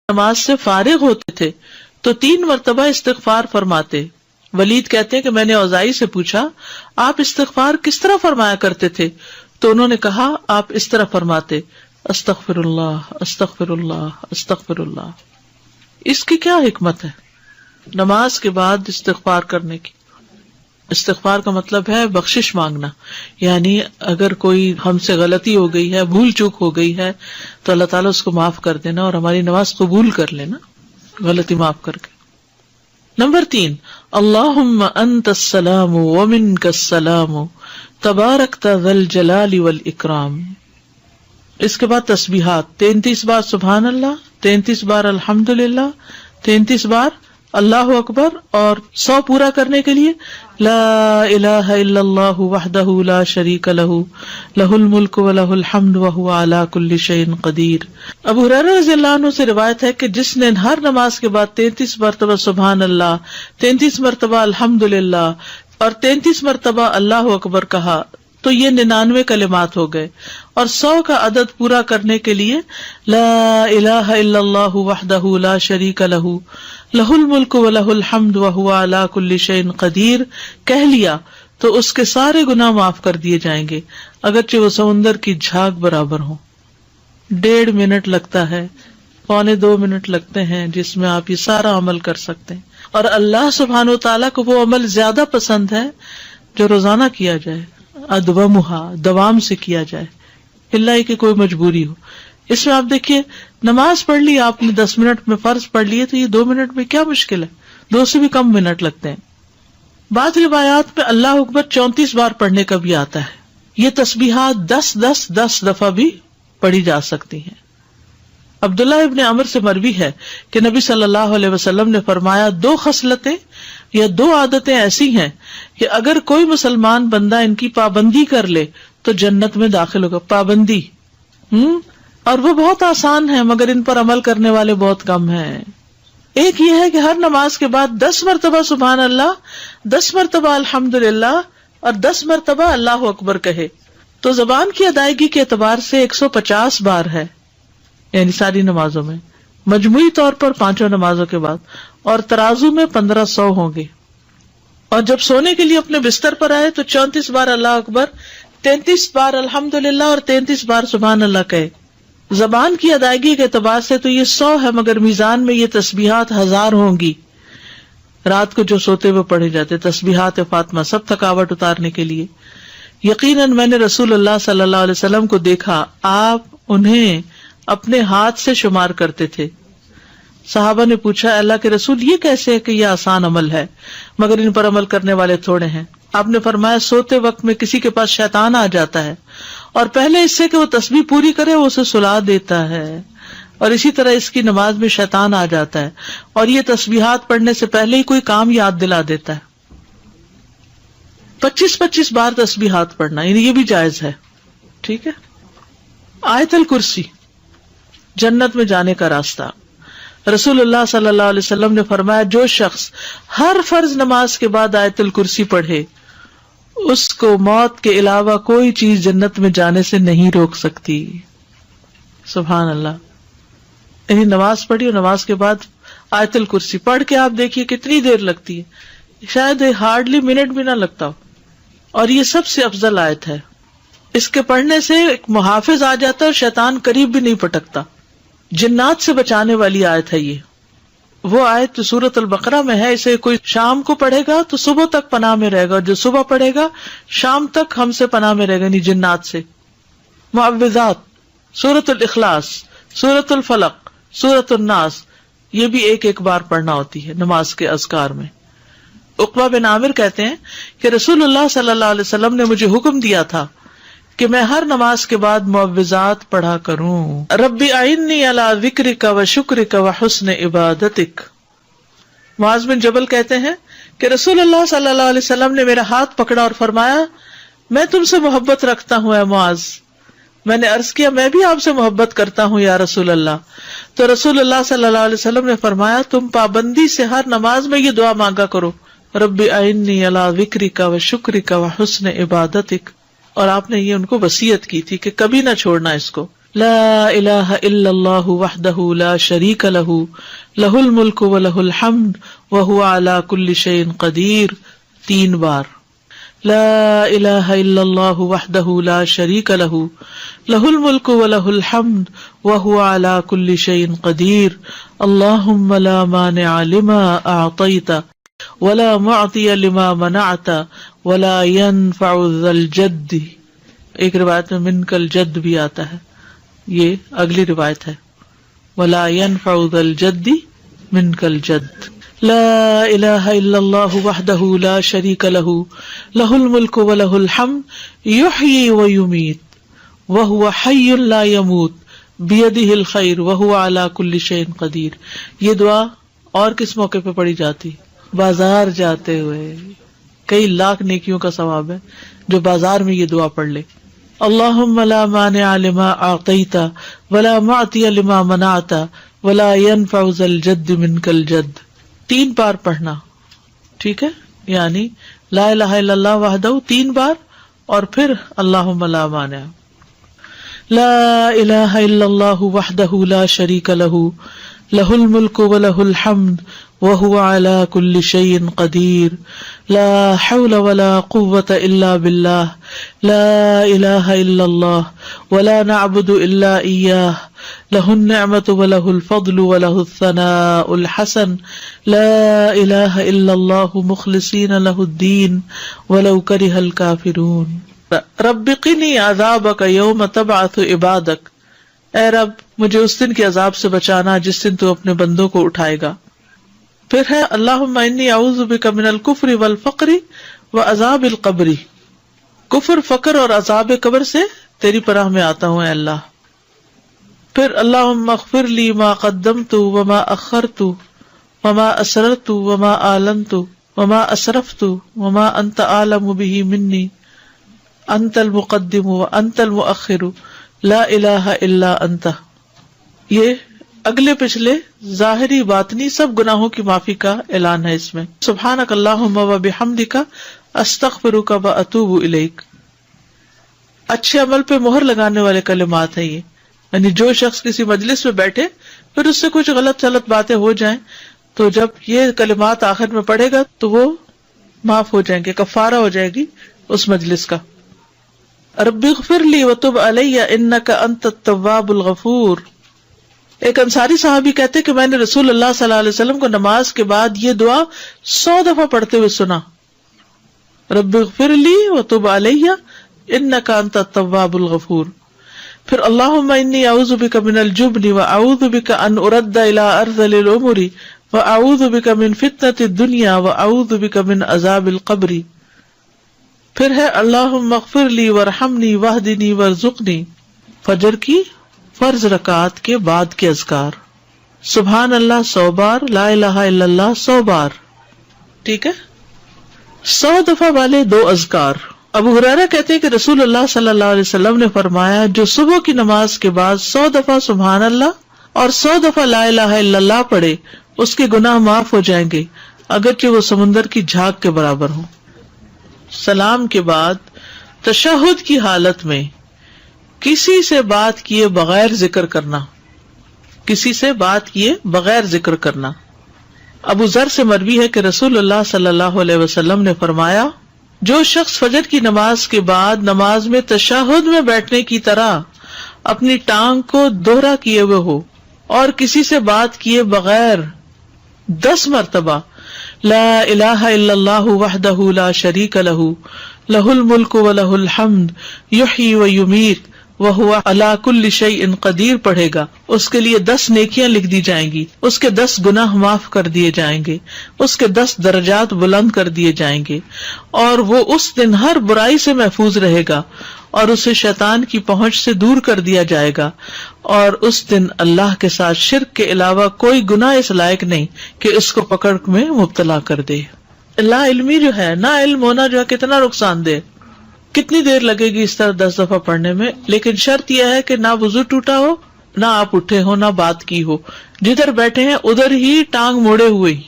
نماز سے فارغ ہوتے تھے تو 3 مرتبہ استغفار فرماتے. ولید کہتے ہیں کہ میں نے اوزائی سے پوچھا آپ استغفار کس طرح فرمایا کرتے تھے؟ تو انہوں نے کہا آپ اس طرح فرماتے استغفر اللہ استغفر اللہ استغفر اللہ. اس کی کیا حکمت ہے نماز کے بعد استغفار کرنے کی؟ استغفار کا مطلب ہے بخشش مانگنا، یعنی اگر کوئی ہم سے غلطی ہو گئی ہے، بھول چوک ہو گئی ہے تو اللہ تعالیٰ اس کو معاف کر دینا اور ہماری نماز قبول کر لینا غلطی معاف کر کے. نمبر 3 اللہم انت السلام ومنک السلام تبارکت ذی الجلال والاکرام. اس کے بعد تسبیحات 33 بار سبحان اللہ، 33 بار الحمدللہ، 33 بار اللہ اکبر، اور 100 پورا کرنے کے لیے لا الہ الا اللہ وحدہ لا شریک لہ لہ الملک و لہ الحمد وہو علی کل شیء قدیر. ابو ہریرہ رضی اللہ عنہ سے روایت ہے کہ جس نے ہر نماز کے بعد 33 مرتبہ سبحان اللہ، 33 مرتبہ الحمدللہ اور 33 مرتبہ اللہ اکبر کہا تو یہ 99 کلمات ہو گئے. اور 100 کا عدد پورا کرنے کے لیے لا الہ الا اللہ وحدہ لا شریک لہ لہ الملک و لہ الحمد وہو علی کل شیء قدیر کہہ لیا تو اس کے سارے گناہ معاف کر دیے جائیں گے، اگرچہ وہ سمندر کی جھاگ برابر ہوں. 1.5 منٹ لگتا ہے، 1.25 منٹ لگتے ہیں جس میں آپ یہ سارا عمل کر سکتے ہیں. اور اللہ سبحانہ وتعالیٰ کو وہ عمل زیادہ پسند ہے جو روزانہ کیا جائے، ادومہا دوام سے کیا جائے، اللہ کہ کوئی مجبوری ہو. اس میں آپ دیکھیے نماز پڑھ لی آپ نے 10 منٹ میں، فرض پڑھ لیے تو یہ 2 منٹ میں کیا مشکل ہے، 2 سے بھی کم منٹ لگتے ہیں. بعض روایات میں اللہ اکبر 34 بار پڑھنے کا بھی آتا ہے. یہ تسبیحات 10 دفعہ بھی پڑھی جا سکتی ہیں. عبداللہ ابن عمر سے مروی ہے کہ نبی صلی اللہ علیہ وسلم نے فرمایا 2 خصلتیں یا 2 عادتیں ایسی ہیں کہ اگر کوئی مسلمان بندہ ان کی پابندی کر لے تو جنت میں داخل ہوگا. پابندی اور وہ بہت آسان ہے مگر ان پر عمل کرنے والے بہت کم ہیں. ایک یہ ہے کہ ہر نماز کے بعد 10 مرتبہ سبحان اللہ، 10 مرتبہ الحمدللہ اور 10 مرتبہ اللہ اکبر کہے تو زبان کی ادائیگی کے اعتبار سے 150 بار ہے، یعنی ساری نمازوں میں، مجموعی طور پر 5 نمازوں کے بعد، اور ترازو میں 1500 ہوں گے. اور جب سونے کے لیے اپنے بستر پر آئے تو 34 بار اللہ اکبر، 33 بار الحمدللہ اور 33 بار سبحان اللہ کہے. زبان کی ادائیگی کے اعتبار سے تو یہ 100 ہے مگر میزان میں یہ تسبیحات 1000 ہوں گی. رات کو جو سوتے ہوئے پڑھے جاتے تسبیحات فاطمہ، سب تھکاوٹ اتارنے کے لیے. یقیناً میں نے رسول اللہ صلی اللہ علیہ وسلم کو دیکھا، آپ انہیں اپنے ہاتھ سے شمار کرتے تھے. صحابہ نے پوچھا اللہ کے رسول یہ کیسے ہے کہ یہ آسان عمل ہے مگر ان پر عمل کرنے والے تھوڑے ہیں؟ آپ نے فرمایا سوتے وقت میں کسی کے پاس شیطان آ جاتا ہے اور پہلے اس سے کہ وہ تسبیح پوری کرے وہ اسے سلا دیتا ہے، اور اسی طرح اس کی نماز میں شیطان آ جاتا ہے اور یہ تسبیحات پڑھنے سے پہلے ہی کوئی کام یاد دلا دیتا ہے. 25 بار تسبیحات پڑھنا یعنی یہ بھی جائز ہے. ٹھیک ہے. آیت الکرسی جنت میں جانے کا راستہ. رسول اللہ صلی اللہ علیہ وسلم نے فرمایا جو شخص ہر فرض نماز کے بعد آیت الکرسی پڑھے اس کو موت کے علاوہ کوئی چیز جنت میں جانے سے نہیں روک سکتی. سبحان اللہ. یعنی نماز پڑھی اور نماز کے بعد آیت الکرسی پڑھ کے آپ دیکھیے کتنی دیر لگتی ہے، شاید ہارڈلی منٹ بھی نہ لگتا ہو. اور یہ سب سے افضل آیت ہے. اس کے پڑھنے سے ایک محافظ آ جاتا ہے اور شیطان قریب بھی نہیں پٹکتا. جنات سے بچانے والی آیت ہے یہ. وہ آیت سورۃ البقرہ میں ہے، اسے کوئی شام کو پڑھے گا تو صبح تک پناہ میں رہے گا، اور جو صبح پڑھے گا شام تک ہم سے پناہ میں رہے گا، یعنی جنات سے. معوذات، سورۃ الاخلاص، سورۃ الفلق، سورۃ الناس، یہ بھی ایک بار پڑھنا ہوتی ہے نماز کے اذکار میں. عقبہ بن عامر کہتے ہیں کہ رسول اللہ صلی اللہ علیہ وسلم نے مجھے حکم دیا تھا کہ میں ہر نماز کے بعد معوذات پڑھا کروں. ربی اعنی علی ذکرک و شکرک و حسن عبادتک. معاذ بن جبل کہتے ہیں کہ رسول اللہ صلی اللہ علیہ وسلم نے میرا ہاتھ پکڑا اور فرمایا میں تم سے محبت رکھتا ہوں اے معاذ. میں نے عرض کیا میں بھی آپ سے محبت کرتا ہوں یا رسول اللہ. تو رسول اللہ صلی اللہ علیہ وسلم نے فرمایا تم پابندی سے ہر نماز میں یہ دعا مانگا کرو، ربی اعنی علی ذکرک و شکرک و حسن عبادتک. اور آپ نے یہ ان کو وصیت کی تھی کہ کبھی نہ چھوڑنا اس کو. لا الہ الا اللہ وحدہ لا شریک لہ لہ الملک ولہ الحمد وہو علی کل شیء قدیر 3 بار. لا الہ الا اللہ وحدہ لا شریک لہ لہ الملک ولہ الحمد وہو علی کل شیء قدیر. اللہم لا مانع لما اعطیت ولا معطی لما منعت ولا ينفع ذا الجد. ایک روایت میں منک الجد بھی آتا ہے، یہ اگلی روایت ہے. ولا ينفع ذا الجد منک الجد. لا الہ الا اللہ وحدہ لا شریک لہ لہ الملک ولہ الحمد یحیی ویمیت وہو حی لا یموت بیدہ الخیر وہو علی کل شیء قدیر. یہ دعا اور کس موقع پہ پڑھی جاتی؟ بازار جاتے ہوئے. کئی لاکھ نیکیوں کا ثواب ہے جو بازار میں یہ دعا پڑھ لے. اللہم لا مانع لما اعطیت ولا معطی لما منعت ولا ينفع ذا الجد منک الجد. 3 بار پڑھنا، ٹھیک ہے؟ یعنی لا الہ الا اللہ وحدہ 3 بار اور پھر اللہم لا مانع. لا الہ الا اللہ وحدہ لا شریک لہ لہ الملک ولہ الحمد وہو علی کل شیء قدیر. لا حول ولا قوة الا باللہ. لا الہ الا اللہ ولا نعبد الا ایاہ لہ النعمة ولہ الفضل ولہ الثناء الحسن. لا الہ الا اللہ مخلصین لہ الدین ولو کرہ الکافرون. رب قنی عذابک یوم تبعث عبادک. اے رب مجھے اس دن کے عذاب سے بچانا جس دن تو اپنے بندوں کو اٹھائے گا. پھر ہے اللہم انی اعوذ بک من الکفر والفقر وعذاب القبر. کفر، فقر اور عذاب قبر سے تیری پناہ میں آتا ہوں اے اللہ. پھر اللہم اغفر لی ما قدمت وما اخرت وما اسررت وما اعلنت وما اسرفت وما انت اعلم به منی انت المقدم وانت المؤخر لا الہ الا انت. یہ اگلے پچھلے ظاہری باطنی سب گناہوں کی معافی کا اعلان ہے اس میں. سبحانک اللہم وبحمدک استغفرک واتوب الیک. اچھے عمل پہ مہر لگانے والے کلمات ہیں یہ. یعنی جو شخص کسی مجلس میں بیٹھے پھر اس سے کچھ غلط سلط باتیں ہو جائیں تو جب یہ کلمات آخر میں پڑھے گا تو وہ معاف ہو جائیں گے، کفارہ ہو جائے گی اس مجلس کا. رب اغفر لی وتب علی انک انت التواب الغفور. ایک انصاری صحابی کہتے کہ میں نے رسول اللہ صلی اللہ علیہ وسلم کو نماز کے بعد یہ دعا 100 دفعہ پڑھتے ہوئے سنا. رب اغفر لی وتب علی انک انت التواب الغفور. پھر اللہم انی اعوذ بک من الجبن واعوذ بک ان ارد الی ارذل الامور واعوذ بک من فتنۃ الدنیا واعوذ بک من عذاب القبر. پھر ہے اللہم اغفر لی وارحمنی واہدنی وارزقنی. فجر کی فرض رکعات کے بعد کے اذکار، سبحان اللہ 100 بار، لا الہ الا اللہ 100 بار، ٹھیک ہے؟ 100 دفعہ والے 2 اذکار. ابو ہریرہ کہتے ہیں کہ رسول اللہ صلی اللہ علیہ وسلم نے فرمایا جو صبح کی نماز کے بعد 100 دفعہ سبحان اللہ اور 100 دفعہ لا الہ الا اللہ پڑھے اس کے گناہ معاف ہو جائیں گے اگرچہ وہ سمندر کی جھاگ کے برابر ہوں. سلام کے بعد تشہد کی حالت میں کسی سے بات کیے بغیر ذکر کرنا، کسی سے بات کیے بغیر ذکر کرنا. ابو ذر سے مروی ہے کہ رسول اللہ صلی اللہ علیہ وسلم نے فرمایا جو شخص فجر کی نماز کے بعد نماز میں تشہد میں بیٹھنے کی طرح اپنی ٹانگ کو دوہرا کیے ہوئے ہو اور کسی سے بات کیے بغیر 10 مرتبہ لا الہ الا اللہ وحدہ لا شریک لہ لہ الملک ولہ الحمد یحیی ویمیت وہو علی کل شیء قدیر پڑھے گا، اس کے لیے 10 نیکیاں لکھ دی جائیں گی، اس کے 10 گناہ معاف کر دیے جائیں گے، اس کے 10 درجات بلند کر دیے جائیں گے، اور وہ اس دن ہر برائی سے محفوظ رہے گا اور اسے شیطان کی پہنچ سے دور کر دیا جائے گا، اور اس دن اللہ کے ساتھ شرک کے علاوہ کوئی گناہ اس لائق نہیں کہ اس کو پکڑ میں مبتلا کر دے. لا علمی جو ہے، نا علم ہونا جو ہے کتنا نقصان دہ. کتنی دیر لگے گی اس طرح 10 دفعہ پڑھنے میں؟ لیکن شرط یہ ہے کہ نہ وضو ٹوٹا ہو، نہ آپ اٹھے ہو، نہ بات کی ہو، جدھر بیٹھے ہیں ادھر ہی ٹانگ موڑے ہوئے ہی،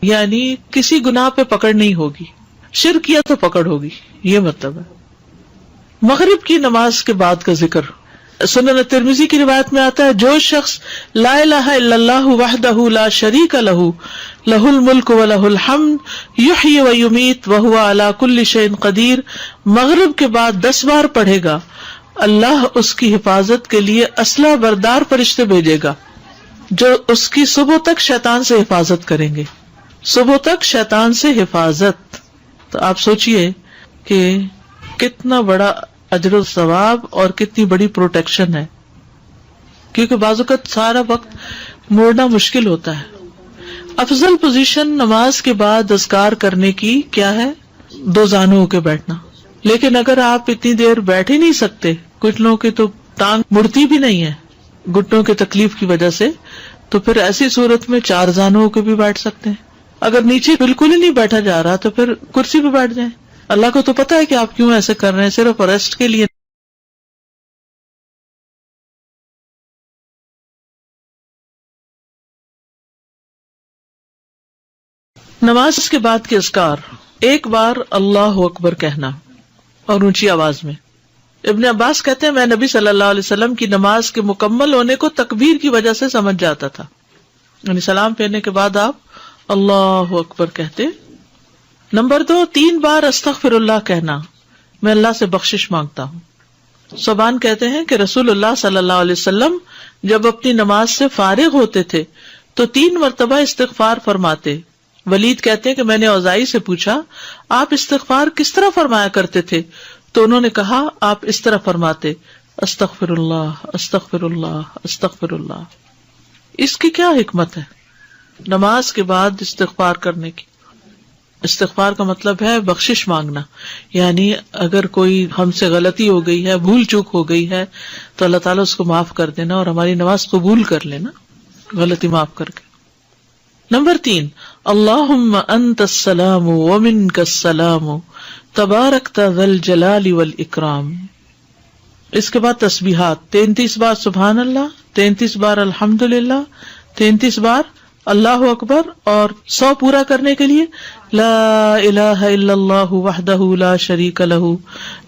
یعنی کسی گناہ پہ پکڑ نہیں ہوگی. شرک کیا تو پکڑ ہوگی، یہ مطلب ہے. مغرب کی نماز کے بعد کا ذکر، سنن ترمذی کی روایت میں آتا ہے جو شخص لا الہ الا اللہ وحدہ لا شریک لہ لہ الملک ولہ الحمد یحیی ویمیت وہو علی کل شیء قدیر مغرب کے بعد 10 بار پڑھے گا، اللہ اس کی حفاظت کے لیے اسلحہ بردار فرشتے بھیجے گا جو اس کی صبح تک شیطان سے حفاظت کریں گے. صبح تک شیطان سے حفاظت. تو آپ سوچئے کہ کتنا بڑا اجر و ثواب اور کتنی بڑی پروٹیکشن ہے، کیونکہ بعض اوقات سارا وقت موڑنا مشکل ہوتا ہے. افضل پوزیشن نماز کے بعد اذکار کرنے کی کیا ہے؟ 2 زانوں کے بیٹھنا. لیکن اگر آپ اتنی دیر بیٹھ ہی نہیں سکتے، کچھ لوگوں کی تو ٹانگ مڑتی بھی نہیں ہے گھٹنوں کی تکلیف کی وجہ سے، تو پھر ایسی صورت میں 4 زانوں کے بھی بیٹھ سکتے ہیں. اگر نیچے بالکل ہی نہیں بیٹھا جا رہا تو پھر کرسی پہ بیٹھ جائیں. اللہ کو تو پتا ہے کہ آپ کیوں ایسے کر رہے ہیں، صرف ریسٹ کے لیے. نماز کے بعد کے اذکار: ایک بار اللہ اکبر کہنا اور اونچی آواز میں. ابن عباس کہتے ہیں میں نبی صلی اللہ علیہ وسلم کی نماز کے مکمل ہونے کو تکبیر کی وجہ سے سمجھ جاتا تھا، یعنی سلام پھیرنے کے بعد آپ اللہ اکبر کہتے. نمبر 2، 3 بار استغفر اللہ کہنا، میں اللہ سے بخشش مانگتا ہوں. صبان کہتے ہیں کہ رسول اللہ صلی اللہ علیہ وسلم جب اپنی نماز سے فارغ ہوتے تھے تو 3 مرتبہ استغفار فرماتے. ولید کہتے ہیں کہ میں نے اوزائی سے پوچھا آپ استغفار کس طرح فرمایا کرتے تھے؟ تو انہوں نے کہا آپ اس طرح فرماتے استغفر اللہ استغفر اللہ استغفر اللہ. اس کی کیا حکمت ہے نماز کے بعد استغفار کرنے کی؟ استغفار کا مطلب ہے بخشش مانگنا، یعنی اگر کوئی ہم سے غلطی ہو گئی ہے، بھول چوک ہو گئی ہے تو اللہ تعالیٰ اس کو معاف کر دینا اور ہماری نماز قبول کر لینا غلطی معاف کر کے. نمبر 3، اللہم انت السلام ومنک السلام تبارکت ذی الجلال والاکرام. اس کے بعد تسبیحات: 33 بار سبحان اللہ، 33 بار الحمدللہ، 33 بار اللہ اکبر، اور 100 پورا کرنے کے لیے لا الہ الا اللہ وحدہ لا شریک لہ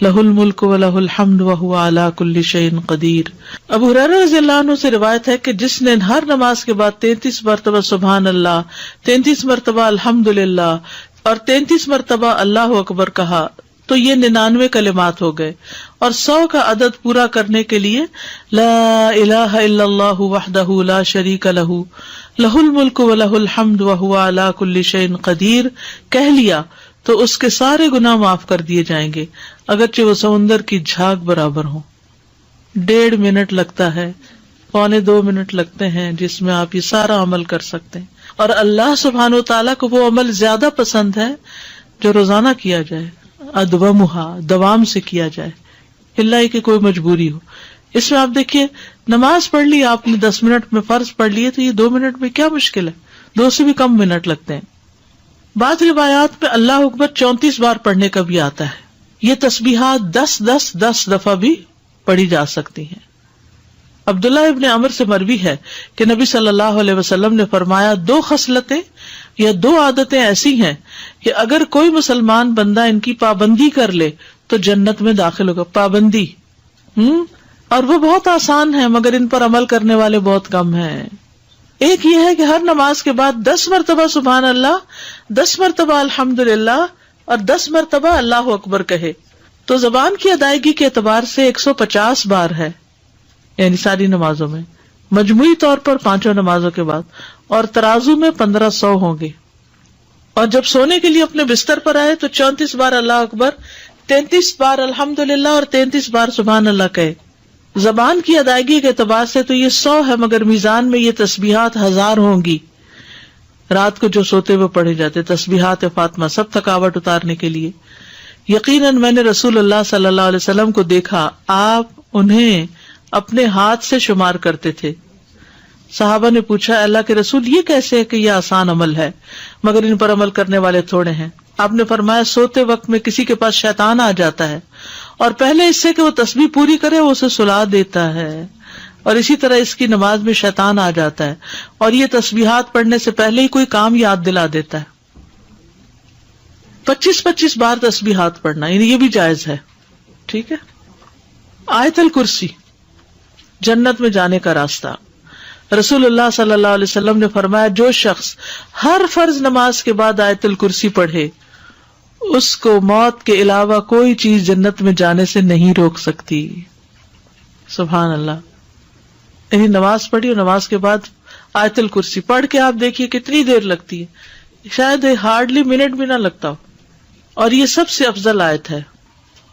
لہ الملک ولہ الحمد وہو علی کل شیء قدیر. ابو ہریرہ رضی اللہ عنہ سے روایت ہے کہ جس نے ہر نماز کے بعد 33 مرتبہ سبحان اللہ، 33 مرتبہ الحمدللہ اور 33 مرتبہ اللہ اکبر کہا تو یہ 99 کلمات ہو گئے. اور 100 کا عدد پورا کرنے کے لیے لا الہ الا اللہ وحدہ لا شریک لہ لہ الملک ولہ الحمد وہو علی کل شیء قدیر کہہ لیا تو اس کے سارے گناہ معاف کر دیے جائیں گے، اگرچہ وہ سمندر کی جھاگ برابر ہوں. 1.5 منٹ لگتا ہے، 1.25 منٹ لگتے ہیں جس میں آپ یہ سارا عمل کر سکتے ہیں. اور اللہ سبحانہ و تعالیٰ کو وہ عمل زیادہ پسند ہے جو روزانہ کیا جائے، ادومہا، دوام سے کیا جائے، اللہ کہ کوئی مجبوری ہو. اس میں آپ دیکھیے نماز پڑھ لی آپ نے 10 منٹ میں، فرض پڑھ لیے تو یہ 2 منٹ میں کیا مشکل ہے، 2 سے بھی کم منٹ لگتے ہیں. بعض روایات میں اللہ اکبر 34 بار پڑھنے کا بھی آتا ہے. یہ تسبیحات 10 دفعہ بھی پڑھی جا سکتی ہیں. عبداللہ ابن عمر سے مروی ہے کہ نبی صلی اللہ علیہ وسلم نے فرمایا 2 خصلتیں یا 2 عادتیں ایسی ہیں کہ اگر کوئی مسلمان بندہ ان کی پابندی کر لے تو جنت میں داخل ہوگا. پابندی اور وہ بہت آسان ہے مگر ان پر عمل کرنے والے بہت کم ہیں. ایک یہ ہے کہ ہر نماز کے بعد 10 مرتبہ سبحان اللہ، 10 مرتبہ الحمدللہ اور 10 مرتبہ اللہ اکبر کہے تو زبان کی ادائیگی کے اعتبار سے 150 بار ہے، یعنی ساری نمازوں میں، مجموعی طور پر 5 نمازوں کے بعد، اور ترازو میں 1500 ہوں گے. اور جب سونے کے لیے اپنے بستر پر آئے تو 34 بار اللہ اکبر، 33 بار الحمدللہ اور 33 بار سبحان اللہ کہے. زبان کی ادائیگی کے اعتبار سے تو یہ 100 ہے مگر میزان میں یہ تسبیحات 1000 ہوں گی. رات کو جو سوتے ہوئے پڑھے جاتے تسبیحات فاطمہ، سب تھکاوٹ اتارنے کے لیے. یقیناً میں نے رسول اللہ صلی اللہ علیہ وسلم کو دیکھا، آپ انہیں اپنے ہاتھ سے شمار کرتے تھے. صحابہ نے پوچھا اللہ کے رسول یہ کیسے ہے کہ یہ آسان عمل ہے مگر ان پر عمل کرنے والے تھوڑے ہیں؟ آپ نے فرمایا سوتے وقت میں کسی کے پاس شیطان آ جاتا ہے اور پہلے اس سے کہ وہ تسبیح پوری کرے وہ اسے سلا دیتا ہے، اور اسی طرح اس کی نماز میں شیطان آ جاتا ہے اور یہ تسبیحات پڑھنے سے پہلے ہی کوئی کام یاد دلا دیتا ہے. 25 بار تسبیحات پڑھنا، یعنی یہ بھی جائز ہے. ٹھیک ہے. آیت الکرسی جنت میں جانے کا راستہ۔ رسول اللہ صلی اللہ علیہ وسلم نے فرمایا جو شخص ہر فرض نماز کے بعد آیت الکرسی پڑھے اس کو موت کے علاوہ کوئی چیز جنت میں جانے سے نہیں روک سکتی۔ سبحان اللہ۔ یعنی نماز پڑھی اور نماز کے بعد آیت الکرسی پڑھ کے آپ دیکھیے کتنی دیر لگتی ہے، شاید ہارڈلی منٹ بھی نہ لگتا ہو، اور یہ سب سے افضل آیت ہے۔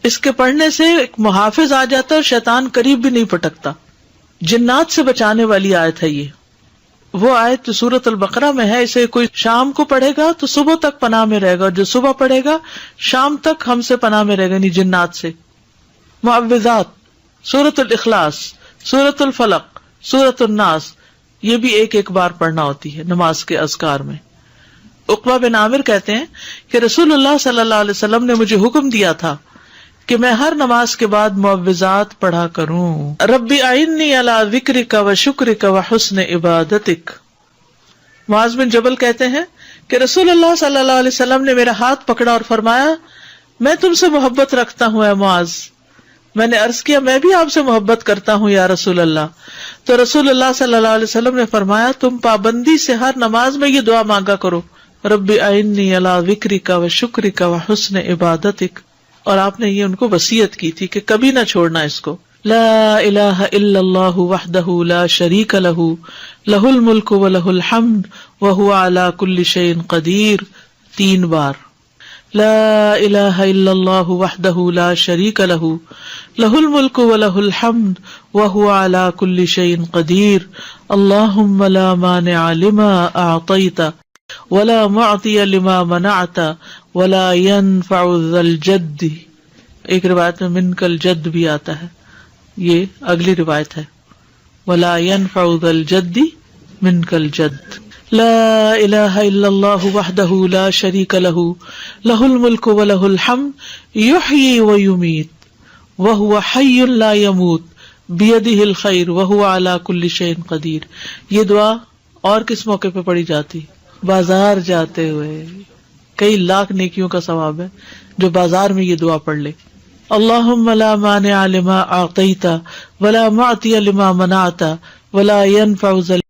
اس کے پڑھنے سے ایک محافظ آ جاتا ہے اور شیطان قریب بھی نہیں پٹکتا، جنات سے بچانے والی آیت ہے یہ۔ وہ آیت جو سورۃ البقرہ میں ہے، اسے کوئی شام کو پڑھے گا تو صبح تک پناہ میں رہے گا، اور جو صبح پڑھے گا شام تک ہم سے پناہ میں رہے گا، یعنی جنات سے۔ معوذات، سورۃ الاخلاص، سورۃ الفلق، سورۃ الناس، یہ بھی ایک ایک بار پڑھنا ہوتی ہے نماز کے اذکار میں۔ عقبہ بن عامر کہتے ہیں کہ رسول اللہ صلی اللہ علیہ وسلم نے مجھے حکم دیا تھا کہ میں ہر نماز کے بعد معوذات پڑھا کروں۔ ربی اعنی علی ذکرک و شکرک و حسن عبادتک۔ معاذ بن جبل کہتے ہیں کہ رسول اللہ صلی اللہ علیہ وسلم نے میرا ہاتھ پکڑا اور فرمایا میں تم سے محبت رکھتا ہوں اے معاذ۔ میں نے عرض کیا میں بھی آپ سے محبت کرتا ہوں یا رسول اللہ۔ تو رسول اللہ صلی اللہ علیہ وسلم نے فرمایا تم پابندی سے ہر نماز میں یہ دعا مانگا کرو، ربی اعنی علی ذکرک و شکرک و حسن عبادتک۔ اور آپ نے یہ ان کو وصیت کی تھی کہ کبھی نہ چھوڑنا اس کو۔ لا الہ الا اللہ وحدہ لا شریک لہ، لہ الملک و لہ الحمد وہو علی کل شیء قدیر، 3 بار۔ لا الہ الا اللہ وحدہ لا شریک لہ، لہ الملک و لہ الحمد وہو علی کل شیء قدیر، اللہم لا مانع لما اعطیت ولا معطی لما منعت ولا ينفع ذا الجد۔ ایک روایت میں منک الجد بھی آتا ہے، یہ اگلی روایت ہے، ولا ينفع ذا الجد منک الجد۔ لا الہ الا اللہ وحدہ لا شریک لہ، لہ الملک ولہ الحمد یحیی ویمیت وہو حی لا یموت بیدہ الخیر وہو علی کل شیء قدیر۔ یہ دعا اور کس موقع پہ پڑھی جاتی؟ بازار جاتے ہوئے۔ کئی لاکھ نیکیوں کا ثواب ہے جو بازار میں یہ دعا پڑھ لے۔ اللہم لا مانع لما اعطیت ولا معطی لما منعت ولا ينفع ذا